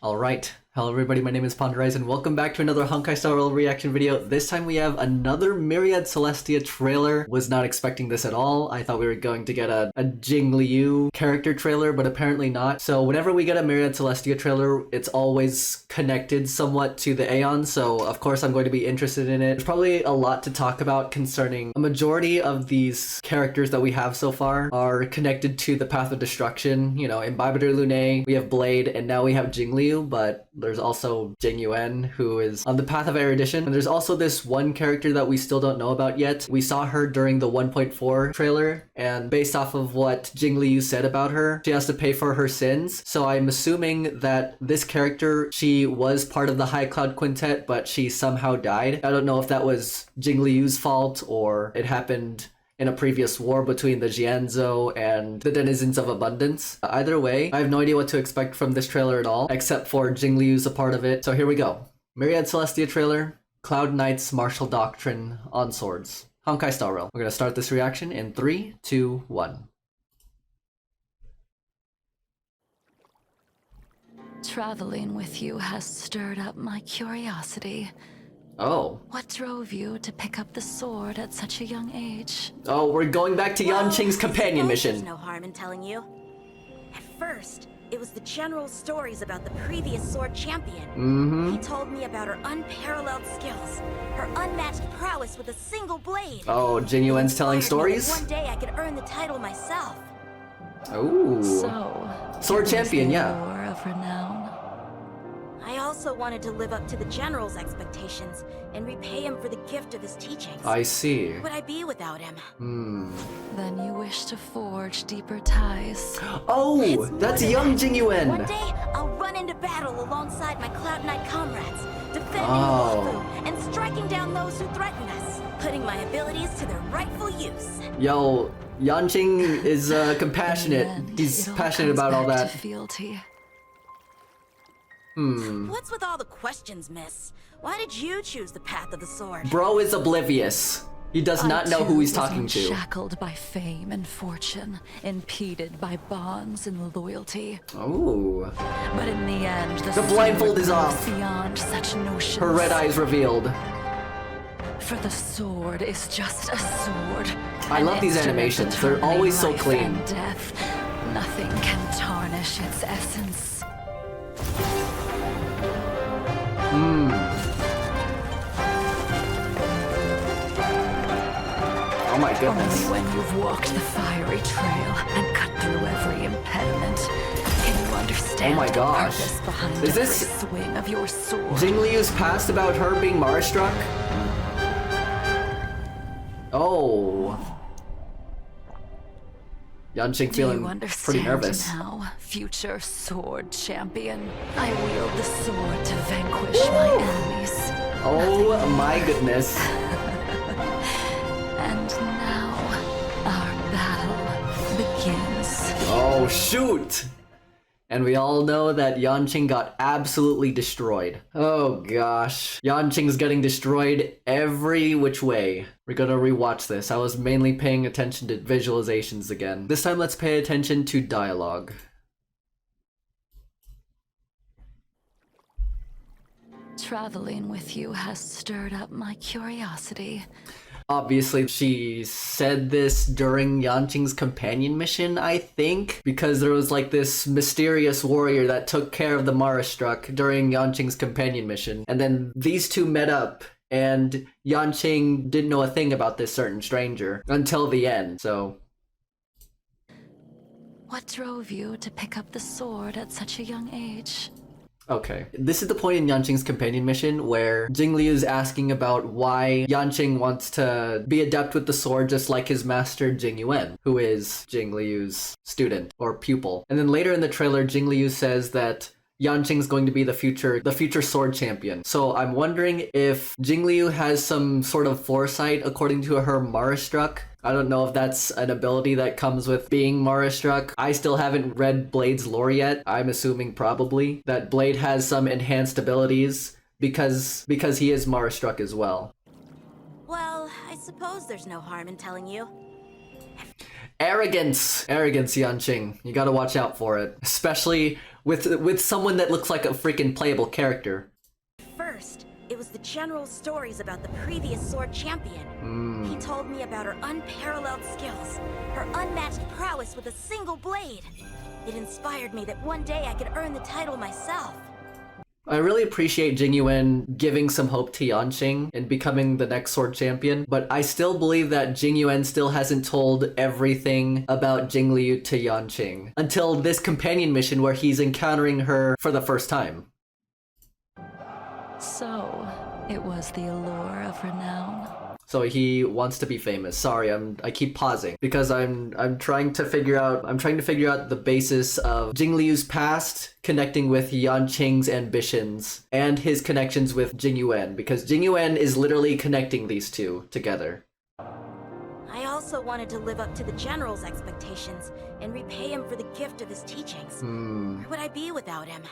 Alright, hello everybody, my name is PonderEyes and welcome back to another honkaistarrail reaction video. This time we have another Myriad Celestia trailer. Was not expecting this at all. I thought we were going to get a JINGLIU character trailer, but apparently not. So whenever we get a Myriad Celestia trailer, it's always connected somewhat to the Aeon, so of course I'm going to be interested in it. There's probably a lot to talk about concerning a majority of these characters that we have so far are connected to the Path of Destruction. You know, in Imbibitor Lunae, we have Blade, and now we have JINGLIU, but there's also Jingyuan, who is on the Path of Erudition. And there's also this one character that we still don't know about yet. We saw her during the 1.4 trailer, and based off of what JINGLIU said about her, she has to pay for her sins. So I'm assuming that this character, she was part of the High Cloud Quintet, but she somehow died. I don't know if that was JINGLIU's fault or it happened in a previous war between the Jianzhou and the Denizens of Abundance. Either way, I have no idea what to expect from this trailer at all, except for JINGLIU's a part of it. So here we go. Myriad Celestia trailer, Cloud Knight's martial doctrine on swords. honkaistarrail. We're gonna start this reaction in 3, 2, 1. Traveling with you has stirred up my curiosity. Oh. What drove you to pick up the sword at such a young age? Oh, we're going back to Yanqing's companion mission. There's no harm in telling you. At first, it was the general's stories about the previous sword champion. He told me about her unparalleled skills, her unmatched prowess with a single blade. Oh, Jingyuan's telling stories? One day I could earn the title myself. Oh. So, sword champion, yeah. War of renown. I also wanted to live up to the general's expectations and repay him for the gift of his teachings. I see. Where would I be without him? Then you wish to forge deeper ties. Oh, that's young Jingyuan. One day, I'll run into battle alongside my Cloud Knight comrades, defending Luofu and striking down those who threaten us, putting my abilities to their rightful use. Yo, Yanqing is compassionate. He's passionate about all that. What's with all the questions, miss? Why did you choose the path of the sword? Bro is oblivious. He does not know who he's talking to. Shackled by fame and fortune, impeded by bonds and loyalty. Oh. But in the end, the blindfold is off. Beyond such notions. Her red eyes revealed. For the sword is just a sword. I love these animations. They're always so clean. Death. Nothing can tarnish its essence. Oh my goodness. Only when you've walked the fiery trail and cut through every impediment can you understand the purpose behind is every this swing of your sword. JINGLIU's past about her being Mara-struck? Oh. Yanqing feeling pretty nervous. Now, future sword champion, I wield the sword to vanquish my enemies. Oh my goodness. And now, our battle begins. Oh shoot! And we all know that Yanqing got absolutely destroyed. Oh gosh. Yanqing's getting destroyed every which way. We're gonna rewatch this. I was mainly paying attention to visualizations again. This time let's pay attention to dialogue. Traveling with you has stirred up my curiosity. Obviously, she said this during Yanqing's companion mission, I think, because there was like this mysterious warrior that took care of the Mara-struck during Yanqing's companion mission. And then these two met up, and Yanqing didn't know a thing about this certain stranger until the end, so... What drove you to pick up the sword at such a young age? Okay. This is the point in Yanqing's companion mission where JINGLIU is asking about why Yanqing wants to be adept with the sword just like his master Jingyuan, who is JINGLIU's student or pupil. And then later in the trailer, JINGLIU says that Yanqing's going to be the future sword champion. So I'm wondering if JINGLIU has some sort of foresight according to her Mara-struck. I don't know if that's an ability that comes with being Mara-struck. I still haven't read Blade's lore yet. I'm assuming probably that Blade has some enhanced abilities because he is Mara-struck as well. Well, I suppose there's no harm in telling you. Arrogance, Yanqing. You gotta watch out for it, especially with someone that looks like a freaking playable character. First, it was the general's stories about the previous sword champion. He told me about her unparalleled skills, her unmatched prowess with a single blade. It inspired me that one day I could earn the title myself. I really appreciate Jingyuan giving some hope to Yanqing and becoming the next sword champion, but I still believe that Jingyuan still hasn't told everything about JINGLIU to Yanqing until this companion mission where he's encountering her for the first time. So, it was the allure of renown. So he wants to be famous. Sorry, I keep pausing because I'm trying to figure out the basis of Jingliu's past connecting with Yanqing's ambitions and his connections with Jingyuan, because Jingyuan is literally connecting these two together. I also wanted to live up to the general's expectations and repay him for the gift of his teachings. Where would I be without him?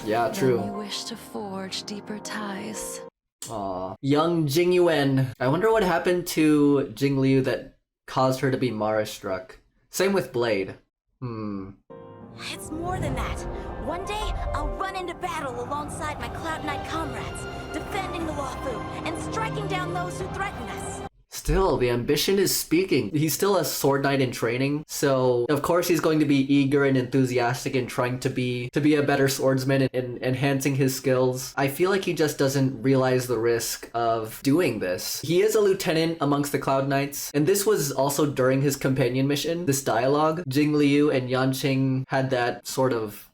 Yeah, true. Then you wish to forge deeper ties. Aw. Young Jingyuan. I wonder what happened to JINGLIU that caused her to be Mara struck. Same with Blade. It's more than that. One day, I'll run into battle alongside my Cloud Knight comrades, defending the Luofu and striking down those who threaten us. Still, the ambition is speaking. He's still a sword knight in training, so of course he's going to be eager and enthusiastic in trying to be a better swordsman and enhancing his skills. I feel like he just doesn't realize the risk of doing this. He is a lieutenant amongst the Cloud Knights, and this was also during his companion mission, this dialogue. JINGLIU and Yanqing had that sort of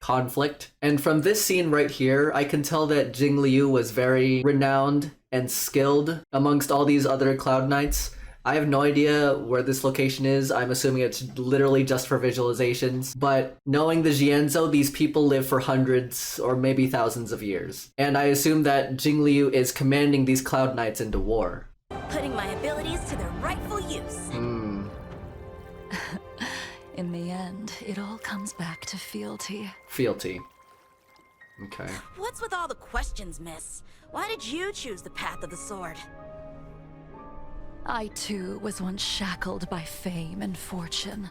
conflict. And from this scene right here, I can tell that JINGLIU was very renowned and skilled amongst all these other Cloud Knights. I have no idea where this location is. I'm assuming it's literally just for visualizations. But knowing the Xianzhou, these people live for hundreds or maybe thousands of years. And I assume that JINGLIU is commanding these Cloud Knights into war. Putting my abilities to their rightful use. In the end, it all comes back to fealty. Fealty. Okay. What's with all the questions, miss? Why did you choose the path of the sword? I too was once shackled by fame and fortune.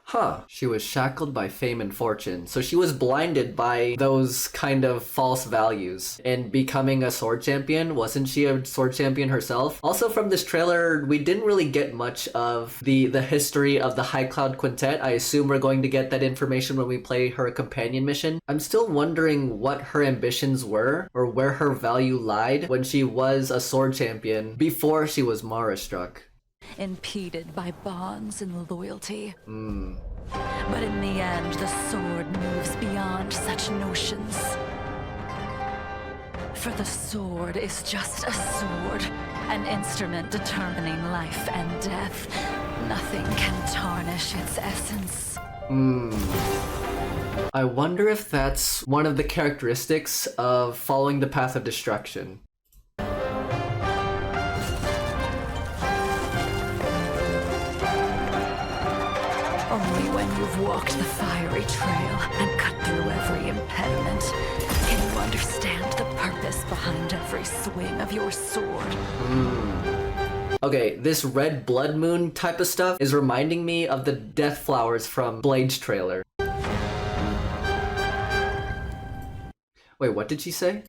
Huh. She was shackled by fame and fortune. So she was blinded by those kind of false values. And becoming a sword champion, wasn't she a sword champion herself? Also from this trailer, we didn't really get much of the history of the High Cloud Quintet. I assume we're going to get that information when we play her companion mission. I'm still wondering what her ambitions were, or where her value lied when she was a sword champion before she was Mara struck. Impeded by bonds and loyalty. But in the end, the sword moves beyond such notions. For the sword is just a sword, an instrument determining life and death. Nothing can tarnish its essence. I wonder if that's one of the characteristics of following the path of destruction. Only when you've walked the fiery trail and cut through every impediment can you understand the purpose behind every swing of your sword. Okay, this red blood moon type of stuff is reminding me of the death flowers from Blade's trailer. Wait, what did she say?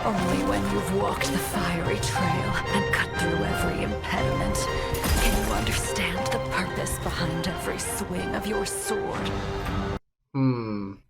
Only when you've walked the fiery trail and cut through every impediment can you understand the purpose behind every swing of your sword.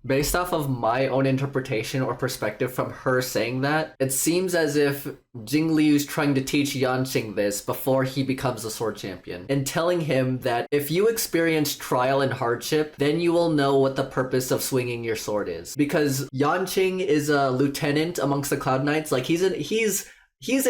Based off of my own interpretation or perspective from her saying that, it seems as if JINGLIU's trying to teach Yanqing this before he becomes a sword champion, and telling him that if you experience trial and hardship, then you will know what the purpose of swinging your sword is. Because Yanqing is a lieutenant amongst the Cloud Knights, like he's in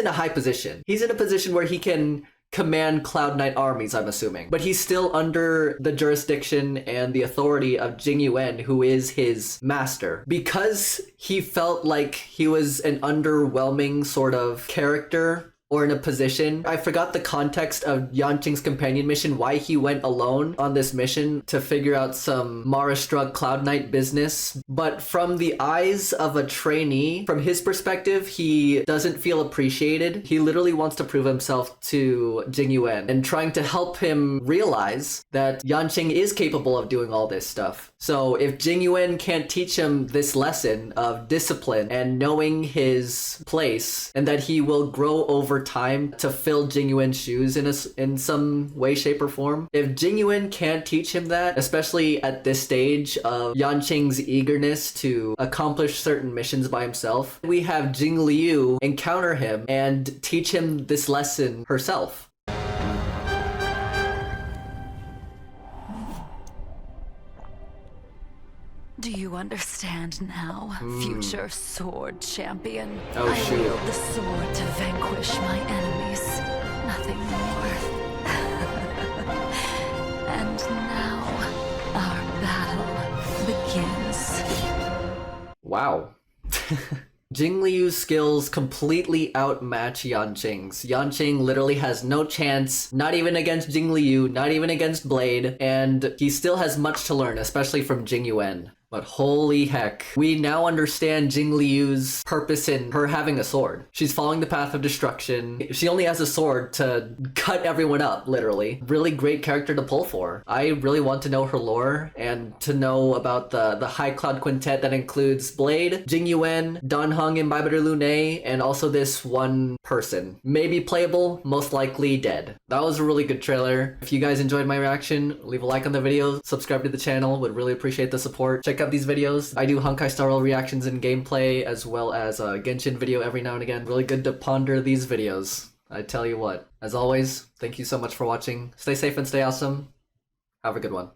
a high position. He's in a position where he can command Cloud Knight armies, I'm assuming. But he's still under the jurisdiction and the authority of Jingyuan, who is his master. Because he felt like he was an underwhelming sort of character or in a position. I forgot the context of Yanqing's companion mission, why he went alone on this mission to figure out some Mara-struck Cloud Knight business. But from the eyes of a trainee, from his perspective, he doesn't feel appreciated. He literally wants to prove himself to Jingyu and trying to help him realize that Yanqing is capable of doing all this stuff. So if Jingyu can't teach him this lesson of discipline and knowing his place, and that he will grow over time to fill Jingyuen's shoes in some way, shape, or form. If Jingyuen can't teach him that, especially at this stage of Yanqing's eagerness to accomplish certain missions by himself, we have JINGLIU encounter him and teach him this lesson herself. Do you understand now, future sword champion? Oh, I shoot. wield the sword to vanquish my enemies. Nothing more. And now, our battle begins. Wow. Jingliu's skills completely outmatch Yanqing's. Yanqing literally has no chance, not even against Jingliu, not even against Blade, and he still has much to learn, especially from Jingyuen. But holy heck, we now understand Jingliu's purpose in her having a sword. She's following the path of destruction. She only has a sword to cut everyone up, literally. Really great character to pull for. I really want to know her lore and to know about the High Cloud Quintet that includes Blade, Jingyuen, Danheng, and Baibaru Lune, and also this one person. Maybe playable, most likely dead. That was a really good trailer. If you guys enjoyed my reaction, leave a like on the video, subscribe to the channel, would really appreciate the support. Check out these videos. I do honkaistarrail reactions and gameplay, as well as a Genshin video every now and again. Really good to ponder these videos, I tell you what. As always, thank you so much for watching. Stay safe and stay awesome. Have a good one.